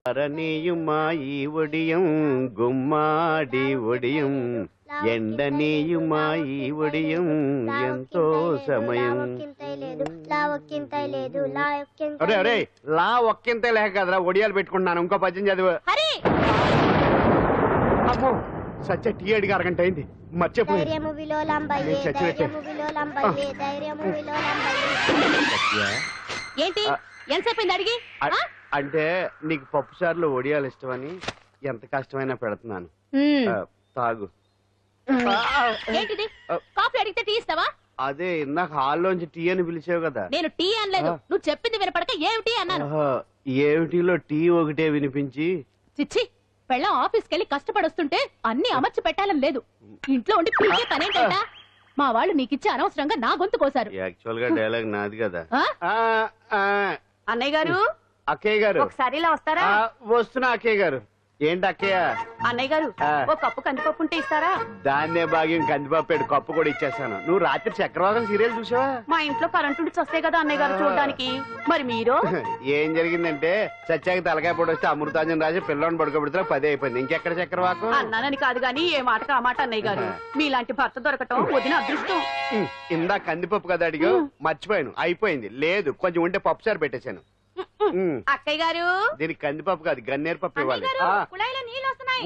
అరణీయుమాయి ఒడియం గుమ్మాడి ఒడియం ఎండనీయుమాయి ఒడియం ఎంతో సమయం. అరే అరే లా ఒక్కింతే లేక కదరా ఒడియాలు పెట్టుకుంటున్నాను. ఇంకో పద్యం చదువు. అమ్మో సత్య టీ అడిగి అరగంట అయింది మర్చిపోయి. ఏంటి ఎంతసేపు అడిగి? అంటే నీకు పప్పు సార్లు ఒడియాలు ఇష్టమని ఎంత కష్టమైనా పెడుతున్నాను. తాగు. ఏంటిది? కాఫీ అడిగితే టీ ఇస్తావా? అదే ఇందాక హాల్లోంచి టీ అని పిలిచావు కదా. నేను టీ అనలేదు, నువ్వు చెప్పింది వినపడక ఏమిటి అన్నాను. ఏమిటిలో టీ ఒకటే వినిపించి. చిచ్చి పెళ్ళం ఆఫీస్కి వెళ్ళి కష్టపడొస్తుంటే అన్ని అమర్చి పెట్టాలని లేదు. ఇంట్లో ఉండి పీకే పనేంట. మా వాళ్ళు నీకిచ్చి అనవసరంగా నా గొంతు కోసారు. యాక్చువల్ గా డైలాగ్ నాది కదా. అన్నయ్య గారు, అక్కయ్య గారు ఒకసారి ఇలా వస్తారా? వస్తున్నా అక్కయ్య గారు. ఏంటి అక్కయ్య? అన్నయ్య గారు ఒక కప్పు కందిపప్పు ఉంటే ఇస్తారా? దాన్నే భాగ్యం కందిపప్పు కప్పు కూడా ఇచ్చేసాను. నువ్వు రాత్రి చక్రవాదం సీరియల్ చూసావా? మా ఇంట్లో కరెంటు ఉండి వస్తే కదా అన్నయ్య గారు చూడడానికి. మరి మీరు? ఏం జరిగిందంటే సత్యాకి తలకాయ పొడి వస్తే అమృతాంజన్ రాజు పిల్లని పడుకోబెడితే 10 అయిపోయింది. ఇంకెక్కడ చక్రవాకం? అన్నానని కాదు గాని ఏ మాటకు ఆ మాట అన్నయ్య గారు. మీలాంటి భర్త దొరకటం వదిన అదృష్టం. ఇందా కందిపప్పు కదా అడిగా మర్చిపోయాను. అయిపోయింది. లేదు కొంచెం ఉంటే పప్పు సార్ పెట్టేశాను. అక్కయ్య గారు దీనికి కందిపప్పు కాదు గన్నేరు పప్పు ఇవ్వాలి.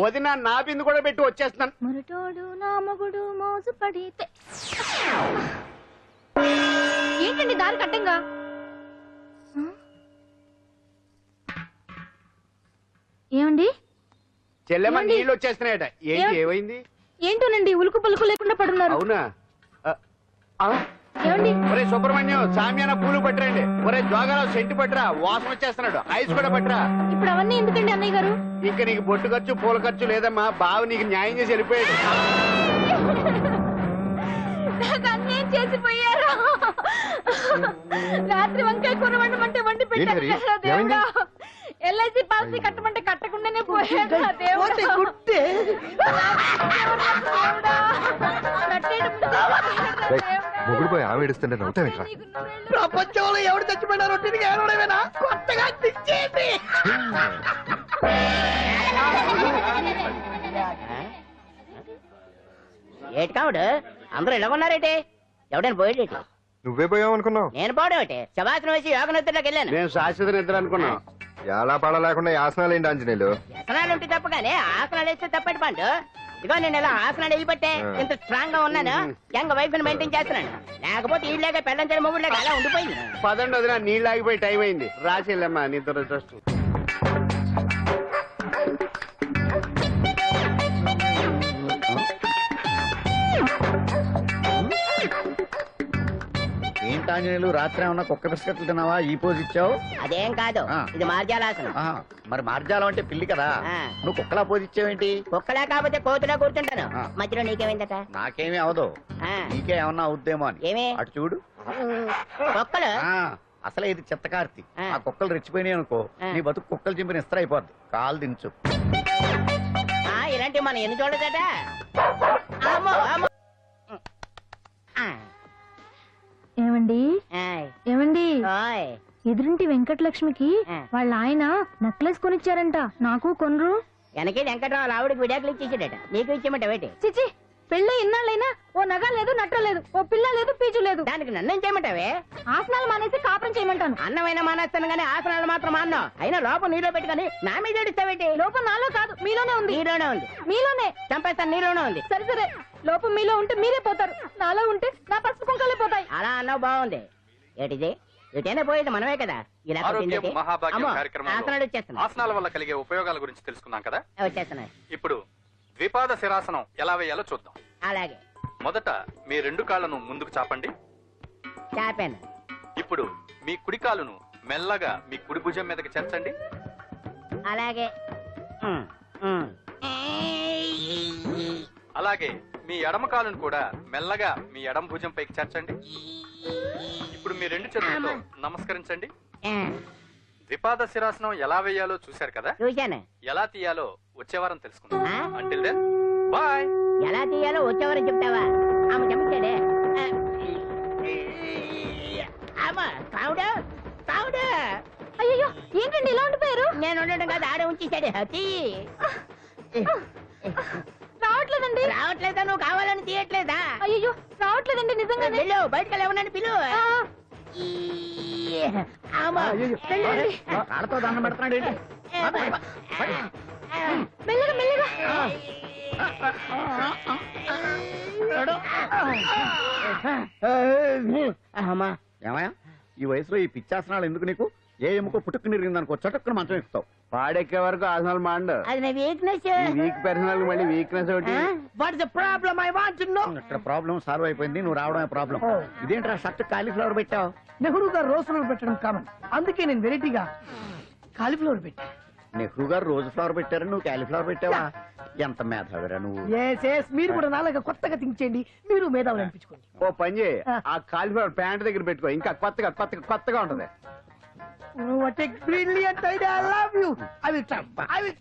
వదిన నా బిందు కూడా పెట్టి వచ్చేస్తున్నాను. మురటోడు నా మగుడు మోజు పడితే. ఏంటండి దారి కట్టంగా? ఏమండి చెల్లెమ్మ నీళ్ళు వచ్చేస్తున్నాయట. ఏంటి ఏమైంది? ఏంటోనండి ఉలుకు పలుకు లేకుండా పడున్నారు. అవునా? ఏమండి? ఒరే సుబ్రహ్మణ్యం సామ్యాన పూలు పట్టరండి. ఒరే జోగారావు సెంటు పట్టరా, వాసన వచ్చేస్తున్నాడు. ఐస్ కూడా పట్టరా. ఇప్పుడు అవన్నీ ఎందుకండి అన్నయ్య గారు? ఇంకా నీకు బొట్టు ఖర్చు పూల ఖర్చు లేదమ్మా. బావ నీకు న్యాయం చేసి వెళ్ళిపోయాడు. అన్యాయం చేసిపోయారు. రాత్రి వంకాయ కూర వండమంటే వండి పెట్టారు దేవుడా. ఎల్ఐసి పాలసీ కట్టమంటే కట్టకుండానే పోయాడు దేవుడా. మొగుడు పోయి ఆమె ఏడుస్తుంటే నవ్వుతావేంట్రా? ప్రపంచంలో ఎవరు చచ్చిపోయినా రొట్టెకి ఏడవడమేనా? కొత్తగా తెచ్చేయండి. ఏటి కావుడు అందరూ ఇలా ఉన్నారేటి? ఎవడైనా పోయేటి? నువ్వే పోయావు అనుకున్నావు. నేను పోవడం ఏంటి? శవాసనం వేసి యోగ నిద్రలోకి వెళ్ళాను. నేను శాశ్వత నిద్ర అనుకున్నా. ఎలా పాడ లేకుండా ఆసనాలు ఏంటి ఆంజనేయులు? వ్యసనాలు ఉంటే తప్పగానే ఆసనాలు వేస్తే తప్పటి పండు. ఇదిగో నేను ఇలా ఆసనాలు వేయబట్టే ఇంత స్ట్రాంగ్ గా ఉన్నాను. యంగ్ వైఫ్ ని మెయింటైన్ చేస్తున్నాను. లేకపోతే ఈళ్ళగా పెళ్ళంచని మొగుడులాగా అలా ఉండిపోయింది. పదండి వదిన నీళ్ళు ఆగిపోయి టైం అయింది. రాసేళ్ళమ్మా నిద్ర ట్రస్ట్. ఏంటాంజనేయులు రాత్రి ఏమన్నా కుక్క బిస్కెట్లు తిన్నావా? ఈ పోజ్ ఇచ్చావు. అదేం కాదు, ఇది మార్జాలాసనం. మరి మార్జాలం అంటే పిల్లి కదా, నువ్వు కుక్కలా పోజ్ ఇచ్చావేంటి? కుక్కలా కాకపోతే కోతులా కూర్చుంటాను. మధ్యలో నీకేమైందట? నాకేమీ అవదు, నీకే ఏమన్నా అవుద్దేమో అని. ఏమి? అటు చూడు. కుక్కలు అసలే ఇది చిత్తకార్తి. ఆ కుక్కలు రెచ్చిపోయినాయి అనుకో, నీ బతుకు కుక్కలు చింపిన ఇస్త్ర అయిపోద్ది. కాలు దించు. ఇలాంటివి మనం ఎన్ని చూడదట. ఏమండి ఏమండి ఎదురింటి వెంకటలక్ష్మికి వాళ్ళ ఆయన నెక్లెస్ కొనిచ్చారంట. నాకు కొనరు. వెనకే వెంకటరావు ఆవిడకి విడాకులు ఇచ్చేసాడట. నీకు ఇచ్చేమంట వేటి? చిచి పెళ్ళి ఇన్నాళ్ళైనా ఓ నగ లేదు, నట్ట లేదు, ఓ పిల్ల లేదు, పీచు లేదు. దానికి నన్ను చేయమంటావే? ఆసనాలు మానేసి కాపురం చేయమంటాను. అన్నమైనా మానేస్తాను గానీ ఆసనాలు మాత్రం మాన్నా. అయినా లోపం నీలో పెట్టుకుని నా మీద ఏడుస్తావేటి? లోపం నాలో కాదు మీలోనే ఉంది. నీలోనే ఉంది. మీలోనే చంపేస్తాను. నీలోనే ఉంది. సరే సరే, లోపం మీలో ఉంటే మీరే పోతారు. నాలో ఉంటే నా పసుపు కుంకలే పోతాయి. అలా అన్నావు బాగుంది. ఏటిది? ఎటైనా పోయేది మనమే కదా. ఇలా ఆసనాలు వచ్చేస్తున్నాయి. ఆసనాల వల్ల కలిగే ఉపయోగాల గురించి తెలుసుకున్నాం కదా. వచ్చేస్తున్నాయి. ఇప్పుడు ద్విపాద శిరాసనం ఎలా వేయాలో చూద్దాం. అలాగే. మొదట మీ 2 కాళ్ళను ముందుకు చాపండి. చాపాను. ఇప్పుడు మీ కుడి కాలును మెల్లగా మీ కుడి భుజం మీదకి చేర్చండి. అలాగే. అలాగే మీ ఎడమ కాలును కూడా మెల్లగా మీ ఎడమ భుజం పైకి చేర్చండి. ఇప్పుడు మీ 2 చేతులతో నమస్కరించండి. ద్విపాద శిరాసనం ఎలా వేయాలో చూశారు కదా. చూశాను. ఎలా తీయాలో వచ్చే వారం తెలుసుకుందాం. Until then bye. ఎలా తీయాలో వచ్చే వారం చెప్తావా? ఆమె చెప్తాడే. అయ్యో ఏంటండి ఇలా ఉండిపోయారు? నేను ఉండడం కాదు, ఆడే ఉంచేసాడు. రావట్లేదండి. రావట్లేదా? నువ్వు కావాలని తీయట్లేదా? అయ్యో రావట్లేదండి నిజంగా. వెళ్ళు, బయటకు వెళ్ళమన్నాను, పిలు. కాళ్ళతో దండం పెడుతున్నాడు ఏంటి? మెల్లగా మెల్లగా. అమ్మా, ఏమయ్యా ఈ వయసులో ఈ పిచ్చాసనాలు ఎందుకు నీకు? ఏ ఎముకో పుట్టుకు నిరిగిందనుకో చటుక్కున మంచం ఎక్కుతావు. పాడెక్కే వరకు ఆసనాలు మాండు. అది నా వీక్నెస్. వీక్ పర్సనల్ మళ్ళీ వీక్నెస్ ఒకటి. What is the problem? I want to know. ఇక్కడ ప్రాబ్లం సాల్వ్ అయిపోయింది, నువ్వు రావడమే ప్రాబ్లం. ఇదేంట్రా షర్ట్ కాలీఫ్లవర్ పెట్టావు? నెహ్రూ గారు రోజ్ ఫ్లవర్ పెట్టడం కామన్, అందుకే నేను వెరైటీగా కాలీఫ్లవర్ పెట్టా. నెహ్రూ గారు రోజు ఫ్లవర్ పెట్టారు, నువ్వు కాలీఫ్లవర్ పెట్టావా? ఎంత మేధావిరా నువ్వు. మీరు కూడా నాలాగా కొత్తగా థింక్ చేయండి, మీరు మేధావులు అనిపించుకోండి. ఓ పని చేయి, ఆ కాలిఫ్లవర్ ప్యాంట్ దగ్గర పెట్టుకో, ఇంకా కొత్తగా ఉంటది. What a brilliant idea, I love you. I will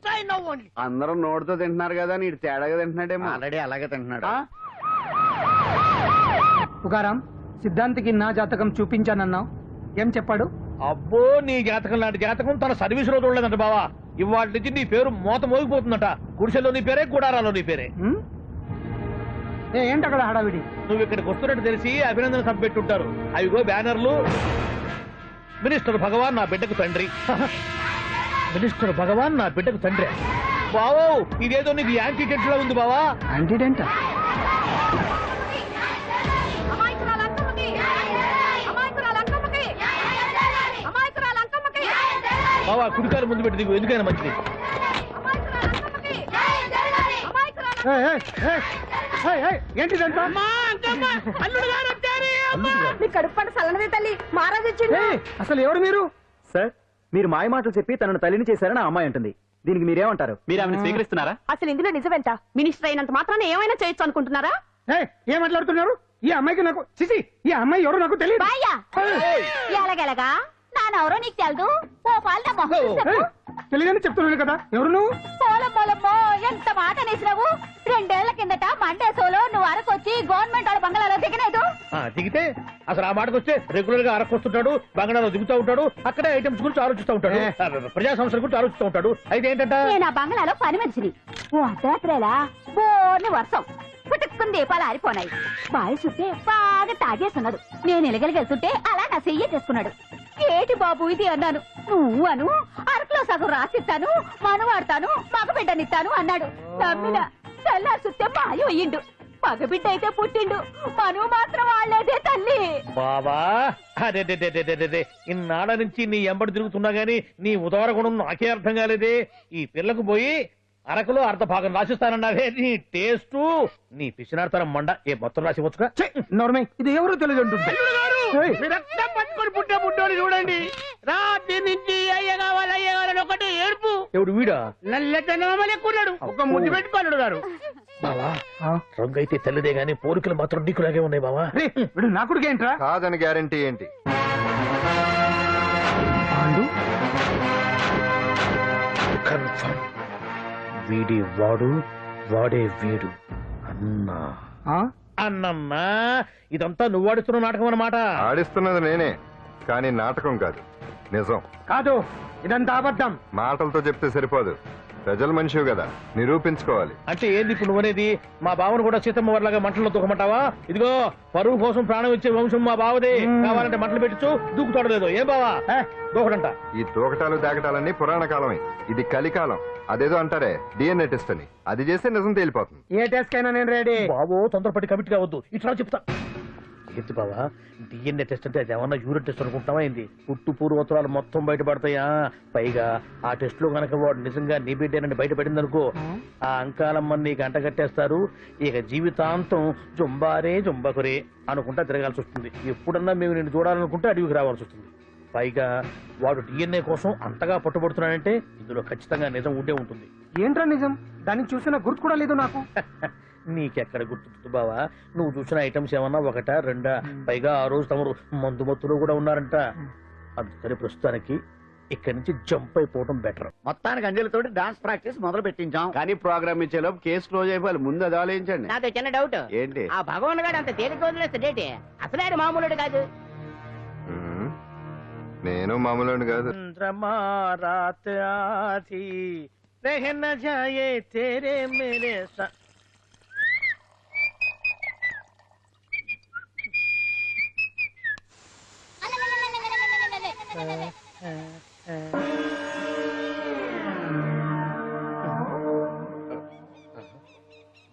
try now only. అందరూ నోటితో తింటున్నారు కదా, నీడు తేడాగా తింటున్నాడేమో. ఆల్రెడీ అలాగే తింటున్నాడు. పుకారాం, సిద్ధాంతికి నా జాతకం చూపించానన్నావు, ఏం చెప్పాడు? అబ్బో, నీ జాతకం లాంటి జాతకం తన సర్వీస్ లో చూడలేదంట బావా. ఇవాళ నుంచి నీ పేరు మోత మోగిపోతుందట. గుడిసెలో నీ పేరే, గుడారాలో నీ పేరే. ఏంటి అక్కడ హడావిడి? నువ్వు ఇక్కడికి వస్తున్నట్టు తెలిసి అభినందన సభ పెట్టుంటారు. అవిగో బ్యానర్లు. మినిస్టర్ భగవాన్ నా బిడ్డకు తండ్రి. మినిస్టర్ భగవాన్ నా బిడ్డకు తండ్రి. బావో, ఇదేదో నీకు యాంటీటెంట్ లా ఉంది బావా. యాంటీడెంట్? బావా, కుడికారు ముందు పెట్టి దిగు, ఎందుకైనా మంచిది. ఏంటిదంతా? మీ కడుపు పంట సల్లనదే తల్లి, మహారాజు వచ్చిండు. అసలు ఎవరు మీరు? సార్, మీరు మాయ మాటలు చెప్పి తనను తల్లిని చేశారని ఆ అమ్మాయి అంటుంది. దీనికి మీరేమంటారు? మీరు ఆమెను స్వీకరిస్తున్నారా? అసలు ఇందులో నిజమేంట? మినిస్టర్ అయినంత మాత్రాన ఏమైనా చేయొచ్చు అనుకుంటున్నారా? ఏం మాట్లాడుతున్నారు? ఈ అమ్మాయికి నాకు చిచి, ఈ అమ్మాయి ఎవరో నాకు తెలియదు. బాయ్యా, ఎలాగెలగా నానెవరో నీకు తెలదు. ఓ పాల మొహం చెప్పు. తెలియదని చెప్తున్నాను కదా, ఎవరు నువ్వు? పోలమ్మో, ఎంత మాట అనేసినావు. 2 ఏళ్ల కిందట మండేసోలో నువ్వు అరకొచ్చి గవర్నమెంట్ వాళ్ళ బంగాళాలో దిగలేదు. దిగితే అసలు ఆ మాటకు వస్తే రెగ్యులర్ గా అరకొస్తుంటాడు, బంగాళాలో దిగుతూ ఉంటాడు, అక్కడే ఐటమ్స్ గురించి ఆలోచిస్తూ ఉంటాడు, ప్రజా సంస్థల గురించి ఆలోచిస్తూ ఉంటాడు. అయితే ఏంటంటే నేను ఆ బంగాళాలో పని మనిషిని. ఓ అర్ధరాత్రేలా బోర్ని వర్షం పుట్టుకుని దీపాలు ఆరిపోనాయి. బావి చుట్టే బాగా తాగేస్తున్నాడు. నేను ఎలగలిగెళ్తుంటే అలా నా చెయ్యి చేసుకున్నాడు. ఏటి బాబు ఇది అన్నాను. నువ్వు అను, అరకులో సగం రాసిస్తాను, మనవాడతాను, మగబిడ్డనిస్తాను అన్నాడు. నమ్మిన తెల్లారి చూస్తే మాయం అయ్యిండు. మగబిడ్డ అయితే పుట్టిండు, మనువు మాత్రం వాళ్ళేదే తల్లి. బాబా, అదే ఇన్నాళ్ళ నుంచి నీ ఎంబడి తిరుగుతున్నా గానీ నీ ఉదార గుణం నాకే అర్థం కాలేదే. ఈ పిల్లకు పోయి అరకులో అర్ధ భాగం రాసిస్తానన్నావే. నీ టేస్ట్, నీ పిచ్చినాడతనం మండ. ఏ మొత్తం రాసి వచ్చుగా. నోర్మే, ఇది ఎవరో తెలియదు అంటుంది. రక్తం పట్టుకొని పుట్టే పుట్టోని చూడండి. రాత్రి నుంచి అయ్య కావాలని ఒకటి ఏడుపు. ఎవడు వీడా? నల్లెట్టనమని ఎక్కున్నాడు. ఒక ముద్దు పెట్టుకోలేడు గారు. బావా, రంగు అయితే తెల్లదే గానీ పోలికలు మాత్రం నీకులాగే ఉన్నాయి బావా. వీడు నా కొడుకు ఏంట్రా? కాదని గ్యారంటీ ఏంటి? కన్ఫర్మ్. వీడి వాడు, వాడే వీడు. అన్నా అన్నమ్మా, ఇదంతా నువ్వు ఆడుతున్న నాటకం అన్నమాట. ఆడిస్తున్నది నేనే, కానీ నాటకం కాదు, నిజం. కాదు, ఇదంతా అబద్ధం. మాటలతో చెప్తే సరిపోదు, ప్రజల మనిషివి కదా, నిరూపించుకోవాలి. అంటే ఏంది ఇప్పుడు నువ్వనేది? మా బావను కూడా సీతమ్మ వారిలాగా మంటల్లో దూకమంటావా? ఇదిగో, పరువు కోసం ప్రాణం ఇచ్చే వంశం మా బావదే. కావాలంటే మంటలు పెట్టచ్చు, దూకుతాడలేదు. ఏం బావా దూకడంట? ఈ దూకటాలు దాకటాలన్నీ పురాణ కాలమే, ఇది కలికాలం. అదేదో అంటారే డిఎన్ఏ టెస్ట్ అని, అది చేస్తే నిజం తేలిపోతుంది. ఏ టెస్ట్ కైనా నేను రెడీ. బాబో, తొందరపడి కమిట్ కావద్దు, ఇట్లా చెప్తా. ఏంటి బావా, డిఎన్ఏ టెస్ట్ అంటే అది ఏమన్నా యూరిన్ టెస్ట్ అనుకుంటావా ఏంది? పుట్టు పూర్వోత్తరాలు మొత్తం బయటపడతాయా? పైగా ఆ టెస్ట్ లో గనక వాడు నిజంగా నీ బిడ్డేనని బయటపడింది అనుకో, ఆ అంకాలమ్మని నీకు అంట కట్టేస్తారు. ఇక జీవితాంతం జుంబారే జుంబకురే అనుకుంటా తిరగాల్సి వస్తుంది. ఎప్పుడన్నా మేము నిన్ను చూడాలనుకుంటే అడవికి రావాల్సి వస్తుంది. పైగా వాడు డిఎన్ఏ కోసం అంతగా పట్టుబడుతున్నాడంటే ఇందులో ఖచ్చితంగా నిజం ఉండే ఉంటుంది. ఏంట్రా నిజం? దాన్ని చూసిన గుర్తు కూడా లేదు నాకు. నీకెక్కడ గుర్తుంది బావా? నువ్వు చూసిన ఐటమ్స్ ఏమన్నా ఒకటా రెండా? పైగా ఆ రోజు తమరు మందు మత్తులో కూడా ఉన్నారంట. అందుకని ప్రస్తుతానికి ఇక్కడి నుంచి జంప్ అయిపోవడం బెటర్. మొత్తానికి అంజలితోటి డాన్స్ ప్రాక్టీస్ మొదలు పెట్టించాం. కానీ ప్రోగ్రామ్ ఇచ్చేలోపు కేసు క్లోజ్ అయిపోవాలి. ముందు అది ఆలోచించండి. నాతో చిన్న డౌట్. ఏంటి? ఆ భగవాన్ గారు అంత తేలిక వదిలేస్తాడేటి? అసలు ఆయన మామూలుడు కాదు. నేను మామూలు కాదు. चंद्रमा रात आधी रह न जाए तेरे मेरे साथ.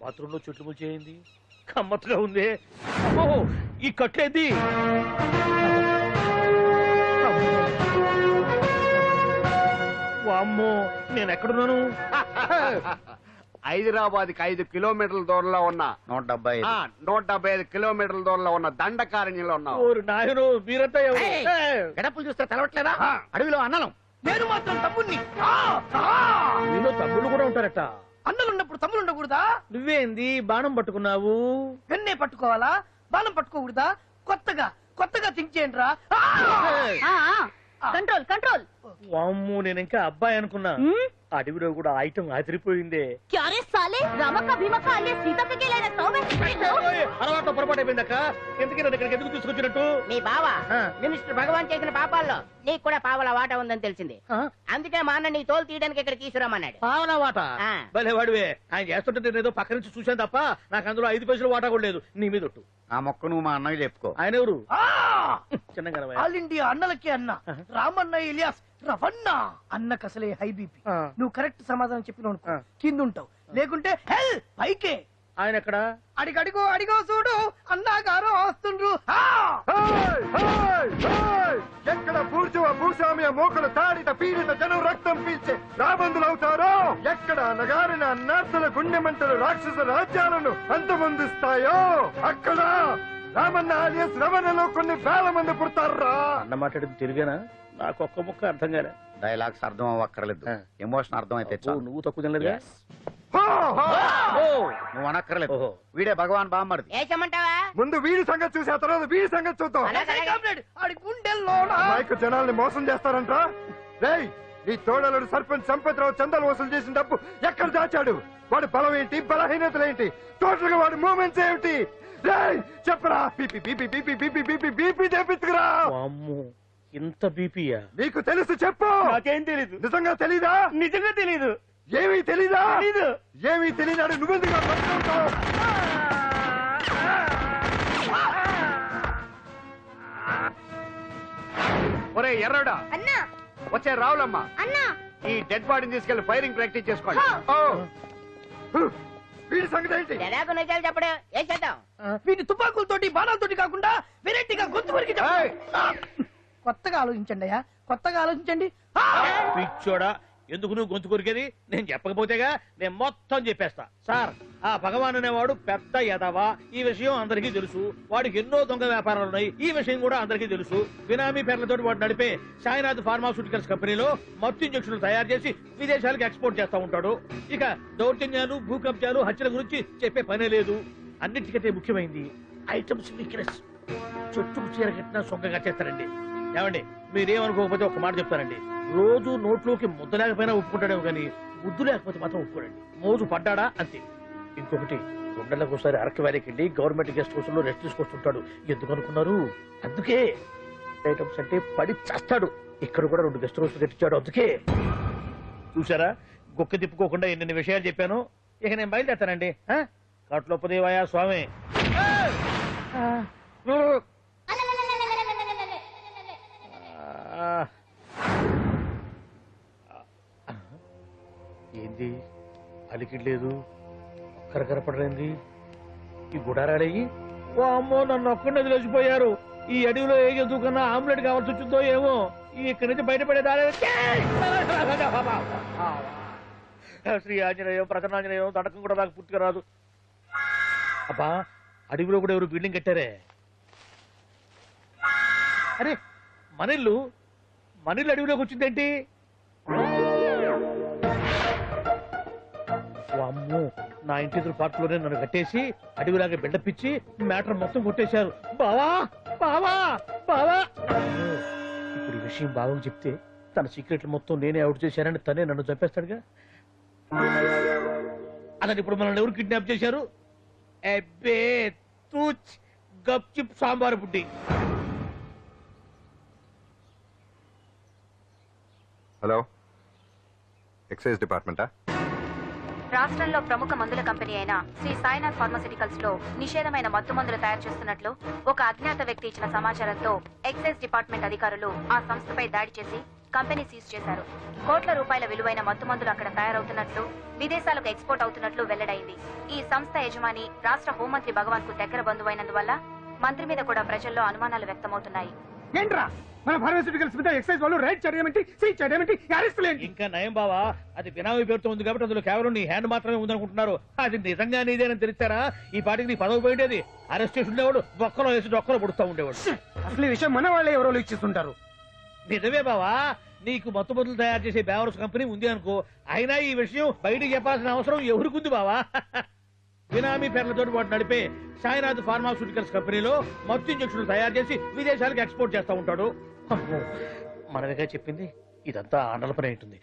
బాత్రూంలో చుట్టుములు చేయింది కమ్మత్తుగా ఉంది. అమ్మో ఈ కట్లేది. వామ్మో నేను ఎక్కడున్నాను? హైదరాబాద్కి 5 కిలోమీటర్ల దూరంలో ఉన్న 175. 175 కిలోమీటర్ల దూరంలో ఉన్న దండకారణ్యంలో ఉన్నావు. ఓరు నాయనో మీరంతా ఎవరు? గడపలు చూస్తే తెలవట్లేదా? అడవిలో అన్నలం. నేను మాత్రం తమ్ముణ్ణి. మీలో తమ్ముళ్ళు కూడా ఉంటారట. అన్నలున్నప్పుడు తమ్ముడు ఉండకూడదా? నువ్వేంది బాణం పట్టుకున్నావు? వెన్నే పట్టుకోవాలా? బాణం పట్టుకోకూడదా? కొత్తగా థింక్ చేయండి రా. Control control. వామ్మో నేను ఇంకా అబ్బాయి అనుకున్నా. అడవిలో కూడా ఐటమ్ ఆదిరిపోయిందే. क्या रे साले रामका भीमका అనే సీతక్క గెలైన సోమే అలవాటు పొరపాటు అయిపోయిందక్క. ఎందుకు నన్ను ఇక్కడికి ఎందుకు తీసుకొచ్చినట్టు? మీ బావ ఆ. మినిస్టర్ భగవాన్ చేసిన పాపాల్లో నీకు కూడా పావల వాటా ఉందని తెలిసింది. అందుకే మా అన్న నీ తోలు తీయడానికి ఇక్కడ తీసుకురామన్నాడు. పావలా వాట ఆ. భలే వాడివే. ఆయన చేస్తుంటే నేను ఏదో పక్క నుంచి చూశాను తప్ప నాకు అందులో 5 పైసలు వాటా కూడా లేదు. నీ మీద ఒట్టు. ఆ మొక్క నువ్వు మా అన్నయ్య చెప్పుకో. ఆయన ఎవరు? చిన్నగా ఆల్ ఇండియా అన్నలకి అన్న రామన్న ఇలియాస్ రవన్న అన్నకు అసలే హై బీపీ. ఆ. నువ్వు కరెక్ట్ సమాధానం చెప్పిన ఆ. కింద ఉంటావు, లేకుంటే హెల్ పైకే. ఆయన ఎక్కడ? అడిగో చూడు అన్నగారు వస్తుండ్రు. ఎక్కడ పూర్చువ భూస్వామ్య మోకలు తాడిత పీడిత జనం రక్తం పీల్చే రాబందులవుతారో, ఎక్కడ నగారిన నర్సుల గుండె మంటలు రాక్షస రాజ్యాలను అంతమొందిస్తాయో అక్కడ రామన్న ఆలియస్ రమణలో కొన్ని వేల మంది పుడతారా. అన్న మాట్లాడింది తెలుగేనా? నాకు ఒక్క ముక్క అర్థం కాలే. డైలాగ్స్ అర్థం అవ్వక్కర్లేదు, ఆ. ఎమోషన్ అర్థం అయితే ఓ, చాలు. నువ్వు తక్కువ తినలేదుగా? నువ్వు అనక్కర్లేదు. ఓహో. వీడే భగవాన్ బామ్మర్ది. ఏచమంటావా? ముందు వీడి సంగతి చూసి ఆ తర్వాత వీడి సంగతి చూద్దాం. ఆడి గుండెల్లోనా మైకు జనాల్ని మోసం చేస్తారంట. రేయ్, నీ తోడలుడు సర్పంచ్ సంపత్రావు చందాలు వసూలు చేసిన డబ్బు ఎక్కడ దాచాడు? వాడి బలం ఏంటి, బలహీనతలేంటి, టోటల్ గా వాడి మూమెంట్స్ ఏమిటి? రేయ్ చెప్పరా. BP BP BP BP BP BP తెప్పించుకురా. వామ్మో, ఇంత బీపీయా? నీకు తెలుసు చెప్పు. నాకేం తెలీదు. నిజంగా తెలీదా? నిజంగా తెలీదు. ఏమీ తెలీదా? తెలీదు. ఏమీ తెలియనాడు నువ్వెందుకు పట్టుకుంటావు? ఒరే ఎర్రడా, అన్నా వచ్చే రావులమ్మ, అన్నా ఈ డెడ్ బాడీని తీసుకెళ్లి ఫైరింగ్ ప్రాక్టీస్ చేసుకోండి. ఓ, వీడి సంగతి ఏంటి? ఎలాగో నిజాలు చెప్పడు. ఏం చేద్దాం? వీటి తుపాకులతోటి బాణాలతోటి కాకుండా వెరైటీగా గొంతు వరకు ఏయ్! కొత్తగా ఆలోచించండి అయ్యా, కొత్తగా ఆలోచించండి. పిచ్చోడా, ఎందుకు నువ్వు గొంతు కొరికేది? నేను చెప్పకపోతేగా నేను మొత్తం చెప్పేస్తా. సార్, ఆ భగవాన్ అనేవాడు పెద్ద యదవా, ఈ విషయం అందరికీ తెలుసు. వాడికి ఎన్నో దొంగ వ్యాపారాలు ఉన్నాయి, ఈ విషయం కూడా అందరికీ తెలుసు. బినామీ పేర్లతో వాడు నడిపే సాయినాథ్ ఫార్మాస్యూటికల్స్ కంపెనీలో మత్తు ఇంజక్షన్లు తయారు చేసి విదేశాలకు ఎక్స్పోర్ట్ చేస్తా ఉంటాడు. ఇక దౌర్జన్యాలు, భూకబ్జాలు, హత్యల గురించి చెప్పే పనే లేదు. అన్నిటికంటే ముఖ్యమైంది ఐటమ్స్ వీక్నెస్. చుట్టుకు చీర కట్టినా సొంగగా చేస్తారండి. ఏమండి, మీరేమనుకోకపోతే ఒక మాట చెప్తానండి. రోజు నోట్లోకి ముద్ద లేకపోయినా ఒప్పుకుంటాడేమో కానీ ముద్దు లేకపోతే మాత్రం ఒప్పుకోడండి. మోజు పడ్డాడా అంతే. ఇంకొకటి, రెండేళ్లకు ఒకసారి అరకు వ్యాలీకి వెళ్ళి గవర్నమెంట్ గెస్ట్ హౌస్ లో రెస్ట్ తీసుకొస్తుంటాడు. ఎందుకు అనుకున్నారు? అందుకే. ఐటమ్స్ అంటే పడి చేస్తాడు. ఇక్కడ కూడా 2 గెస్ట్ హౌస్ కట్టించాడు. అందుకే. చూసారా, గొక్క తిప్పుకోకుండా ఎన్ని విషయాలు చెప్పాను. ఇక నేను బయలుదేరుతానండి. కట్లోపదేవయా స్వామి. ఏంది అలికిడ్లేదు, ఒక్కరు కనపడలేంది? ఈ గుడారాడయ్యి ఓ అమ్మో నన్ను ఒక్కడే వదిలేసిపోయారు. ఈ అడవిలో ఏ జంతువుకన్నా ఆమ్లెట్ కావాల్సి వచ్చిందో ఏమో. ఇక్కడి నుంచి బయటపడేదారే. శ్రీ ఆంజనేయం, ప్రసన్నాంజనేయం, తడకం కూడా నాకు పూర్తిగా రాదు. అబ్బా, అడవిలో కూడా ఎవరు బిల్డింగ్ కట్టారే? అరే, మనిల్లు అడవిలోకి వచ్చిందేంటి? అమ్మో, నా ఇంటి ఎదురు పార్కులోనే నన్ను కట్టేసి అడవిలాగా బిడ్డపిచ్చి మ్యాటర్ మొత్తం కొట్టేశారు. బావా బావా బావా. ఇప్పుడు ఈ విషయం బావకు చెప్తే తన సీక్రెట్లు మొత్తం నేనే అవుట్ చేశానని తనే నన్ను చంపేస్తాడుగా. అతను ఇప్పుడు మనల్ని ఎవరు కిడ్నాప్ చేశారు? అబ్బే తూచ్, గప్ చిప్ సాంబార్ బుడ్డి. హలో, ఎక్సైజ్ డిపార్ట్మెంటా? రాష్ట్రంలో ప్రముఖ మందుల కంపెనీ అయిన శ్రీ సాయినాథ్ ఫార్మాస్యూటికల్స్ లో నిషేధమైన మత్తు మందులు తయారు చేస్తున్నట్లు ఒక అజ్ఞాత వ్యక్తి ఇచ్చిన సమాచారంతో ఎక్సైజ్ డిపార్ట్మెంట్ అధికారులు ఆ సంస్థపై దాడి చేసి కంపెనీ సీజ్ చేశారు. కోట్ల రూపాయల విలువైన మత్తు మందులు అక్కడ తయారవుతున్నట్లు, విదేశాలకు ఎక్స్పోర్ట్ అవుతున్నట్లు వెల్లడైంది. ఈ సంస్థ యజమాని రాష్ట్ర హోంమంత్రి భగవాన్ కు దగ్గర బంధువైనందువల్ల మంత్రి మీద కూడా ప్రజల్లో అనుమానాలు వ్యక్తమవుతున్నాయి. ఏంట్రా మన ఫార్మాస్యూటికల్స్ మీద ఎక్సైజ్ వాళ్ళు రైడ్ చేయడమేంటి, సీజ్ చేయడమేంటి, అరెస్ట్ లేంటి? ఇంకా నయం బావా, అది బినామీ పేరుతో ఉంది కాబట్టి అందులో కేవలం నీ హ్యాండ్ మాత్రమే ఉందనుకుంటున్నారు. అది నిజంగా నీదేనని తెలిసారా ఈ పాటికి నీ పదవి పోయేది. అరెస్ట్ చేసి ఉండేవాడు బొక్కలో వేసి డొక్కలో పుడుతూ ఉండేవాడు. అసలు ఈ విషయం మన వాళ్ళే ఎవరో ఇచ్చిస్తుంటారు. నిజమే బావా, నీకు మత్తు మందులు తయారు చేసే బేవర్స్ కంపెనీ ఉంది అనుకో, అయినా ఈ విషయం బయటికి చెప్పాల్సిన అవసరం ఎవరికుంది బావా? బినామీ పేర్లతో వాడు నడిపే సాయినాథ్ ఫార్మాస్యూటికల్స్ కంపెనీలో మత్తు ఇంజక్షన్లు తయారు చేసి విదేశాలకు ఎక్స్పోర్ట్ చేస్తూ ఉంటాడు. అమ్మో, మనమేగా చెప్పింది, ఇదంతా ఆండల పని ఉంటుంది.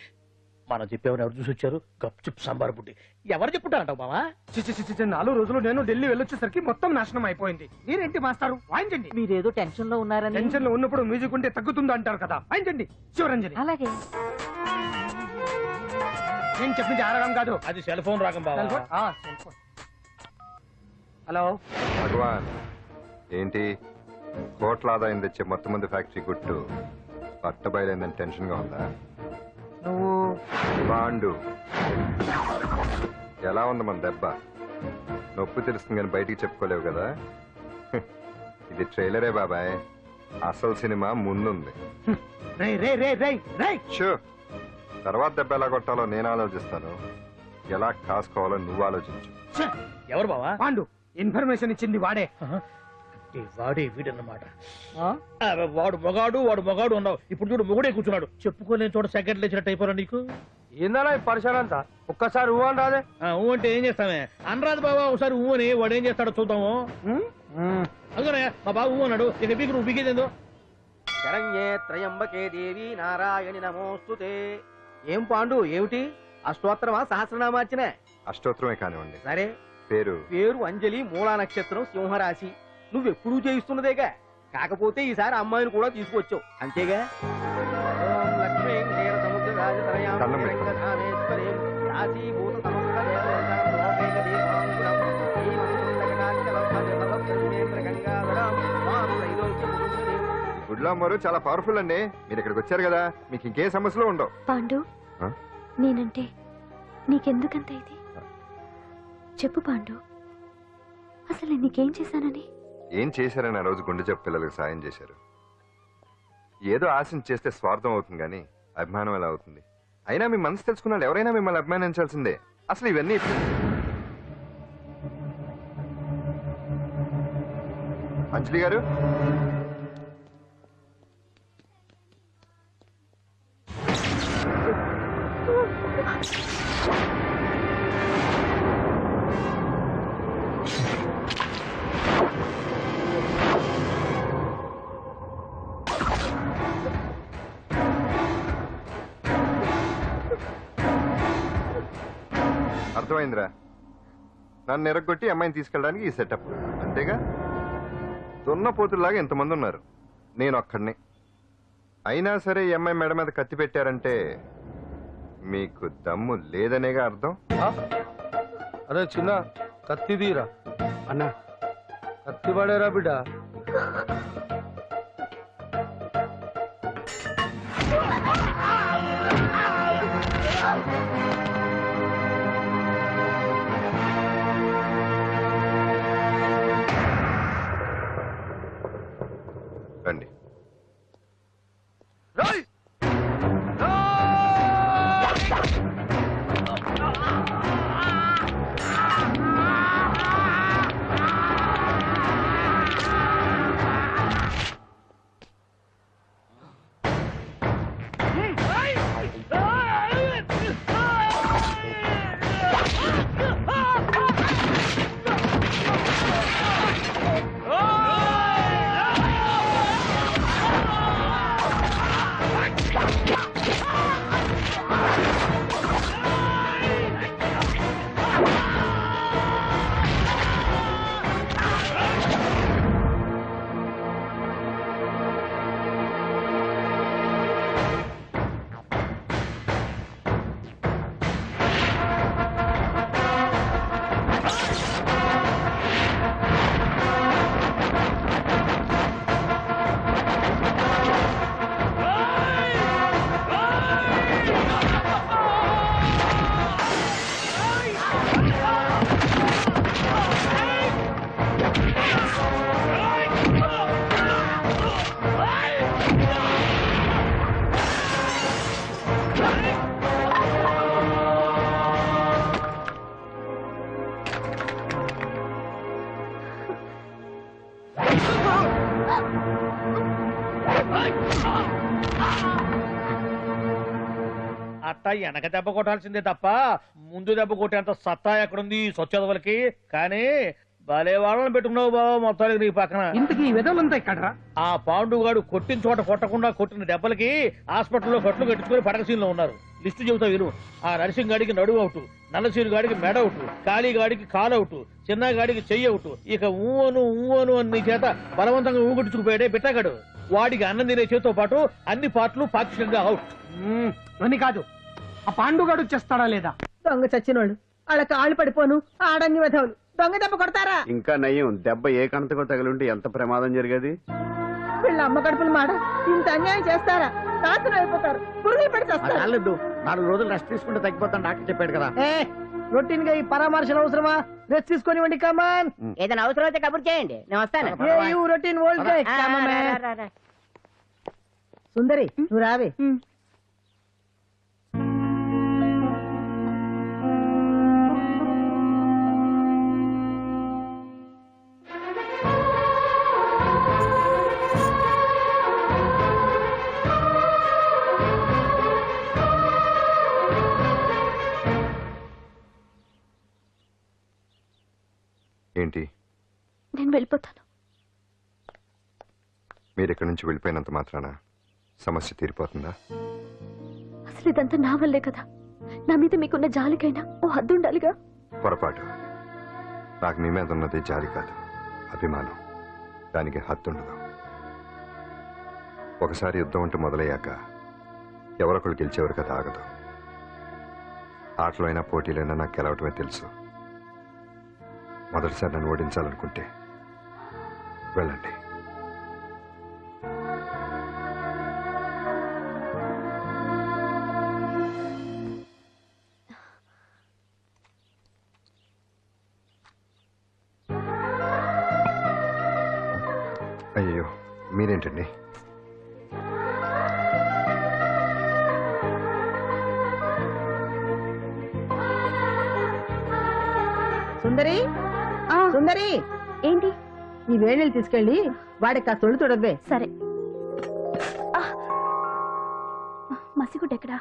మనం చెప్పేవని ఎవరు చూసి వచ్చారు? గప్చుప్ సాంబార్ బుడ్డి. ఎవరు చెప్పుంటారంటావు బావా? 4 రోజులు నేను ఢిల్లీ వెళ్ళొచ్చేసరికి మొత్తం నాశనం అయిపోయింది. మీరేంటి మాస్టారు వాయించండి. మీరేదో టెన్షన్ లో ఉన్నారని. టెన్షన్ లో ఉన్నప్పుడు మ్యూజిక్ ఉంటే తగ్గుతుంది అంటారు కదా, వాయించండి శివరంజని. అలాగే. నేను చెప్పింది ఆ రాగం కాదు, అది సెల్ ఫోన్ రాగం బావా. Cell phone. హలో భగవాన్, ఏంటి కోట్ల ఆదాయం తెచ్చే మొత్తం మంది ఫ్యాక్టరీ గుట్టు పట్టబయలైందని టెన్షన్ గా ఉందా? నువ్వు బాండు ఎలా ఉంది మన దెబ్బ? నొప్పి తెలుస్తుంది కానీ బయటికి చెప్పుకోలేవు కదా. ఇది ట్రైలరే బాబాయ్, అసలు సినిమా ముందుంది. రే రే రే రే రే షూ, తర్వాత దెబ్బ ఎలా కొట్టాలో నేను ఆలోచిస్తాను, ఎలా కాసుకోవాలో నువ్వు ఆలోచించు. ఎవరు బావా? పాండు. ఇన్ఫర్మేషన్ ఇచ్చింది వాడే. వాడే వీడన్నమాట. వాడు మొగాడు అన్నావు, ఇప్పుడు చూడు మొగుడే కూర్చున్నాడు. చెప్పుకోలేని చోట సెకండ్ లేచినట్టు అయిపోరా నీకు. ఏందన్నా ఈ పరిసరం అంతా? ఒక్కసారి ఊ అని రాదే. ఊ అంటే ఏం చేస్తామే? అనరాదు బాబా, ఒకసారి ఊ అని. వాడు ఏం చేస్తాడో చూద్దాము. అందుకనే మా బాబు ఊ అన్నాడు, ఇక బీకు నువ్వు బీకేదేందో. శరణ్యే త్రయంబకే దేవి నారాయణి నమోస్తుతే. ఏం పాండు, ఏమిటి అష్టోత్తరమా సహస్రనామార్చన? అష్టోత్తరమే కానివ్వండి. సరే, పేరు పేరు అంజలి, మూలా నక్షత్రం, సింహరాశి. నువ్వెప్పుడూ చేయిస్తున్నదేగా, కాకపోతే ఈసారి అమ్మాయిని కూడా తీసుకొచ్చావు అంతేగా. ఓం లక్ష్మీం క్షీరసముద్రరాజతనయాం దండం పెట్టు. రంగధామేశ్వరీం రాశీభూత సమస్త దేవతాం లోకైక దీపాంకురం శ్రీమంతుడకటాక్షరం భజ గంగాధరం మాం త్రైలోక్యముకుంజనీం. గుడ్లో అమ్మరు చాలా పవర్ఫుల్ అండి. మీరు ఇక్కడికి వచ్చారు కదా, మీకు ఇంకే సమస్యలు ఉండవు. పాండు, ఆ? నేనంటే నీకెందుకంత ఇది? చెప్పు పాండు, అసలు నేను నీకేం చేశానని? ఏం చేశారని ఆ రోజు గుండె జబ్బు పిల్లలకు సాయం చేశారు. ఏదో ఆశించి చేస్తే స్వార్థం అవుతుంది కానీ అభిమానం ఎలా అవుతుంది? అయినా మీ మనసు తెలుసుకున్నాడు ఎవరైనా మిమ్మల్ని అభిమానించాల్సిందే. అసలు ఇవన్నీ అంజలి గారు, అర్థమైందిరా? నన్ను ఎరగొట్టి అమ్మాయిని తీసుకెళ్ళడానికి ఈ సెటప్ అంతేగా? దున్నపోతుల్లాగా ఎంతమంది ఉన్నారు, నేను ఒక్కడిని. అయినా సరే ఈ అమ్మాయి మెడ మీద కత్తి పెట్టారంటే మీకు దమ్ము లేదనేగా అర్థం. అరే చిన్న కత్తి తీరా అన్నా. కత్తి పడేరా బిడ్డ. రండి. వెనక దెబ్బ కొట్టాల్సిందే తప్ప ముందు దెబ్బ కొట్టేంత సత్తా ఎక్కడుంది సొచ్చదవలకి. కానీ భలే వాళ్ళని పెట్టుకున్నావు బాబా మొత్తానికి నీ పక్కన. ఇంతకీ ఈ విధవులంతా ఇక్కడ ఆ పాండుగాడు కొట్టిన చోట కొట్టకుండా కొట్టిన దెబ్బలకి హాస్పిటల్లో కట్లు కట్టించుకుని పడకసీన్లో ఉన్నారు. లిస్టు చెబుతా విను. ఆ నరసింగ్ గాడికి నడువు అవుట్, నల్లసీరు గాడికి మెడ అవుట్, కాళీ గాడికి కాలు అవుట్, చిన్న గాడికి చెయ్యి అవుట్. ఇక ఊవను అని నీ చేత బలవంతంగా ఊగుట్టుకుపోయాడే బిట్టగాడు. వాడికి అన్నం తినే చేతితో పాటు అన్ని పార్ట్లు పాక్షికంగా అవుట్. అని కాదు, ఆ పాండుగాడు చేస్తాడా లేదా? దొంగ చచ్చినోళ్ళు వాళ్ళ కాళ్ళు పడిపోను ఆడన్ని విధవులు దొంగ దెబ్బ కొడతారా? ఇంకా నయ్యం, దెబ్బ ఏ కణతకో తగిలింటే ఎంత ప్రమాదం జరిగేది. వీళ్ళ అమ్మ కడుపులు మాట ఇంత అన్యాయం చేస్తారా? నాశనం అయిపోతారు, పురుగులు పడి చేస్తారు. 4 రోజులు రెస్ట్ తీసుకుంటే తగ్గిపోతాను డాక్టర్ చెప్పాడు కదా. రొటీన్ గా ఈ పరామర్శలు అవసరమా? రెస్ట్ తీసుకొని కమాన్. ఏదైనా అవసరం అయితే కబుర్ చేయండి, నేను వస్తాను. రొటీన్ ఓల్డ్ సుందరి నువ్వు రావే. ఏంటి నేను వెళ్ళిపోతాను. మీరు ఇక్కడి నుంచి వెళ్ళిపోయినంత మాత్రాన సమస్య తీరిపోతుందా? అసలు ఇదంతా నా వల్లే కదా. నా మీద మీకున్న జాలికైనా ఓ హద్దు ఉండాలిగా. పొరపాటు. నాకు మీ మీద ఉన్నది జాలి కాదు, అభిమానం. దానికి హద్దుండదు. ఒకసారి యుద్ధం అంటూ మొదలయ్యాక ఎవరొకళ్ళు గెలిచేవారు కదా ఆగదు. ఆటలో అయినా పోటీలైనా నాకు గెలవటమే తెలుసు. మొదటిసారి నన్ను ఓడించాలనుకుంటే వెళ్ళండి. అయ్యో మీరేంటండి? సుందరి సుందరి ఏంటి? ఈ వేణీలు తీసుకెళ్ళి వాడికి ఆ తొలి తొడవే. సరే. మసిగుడ్డ ఎక్కడా?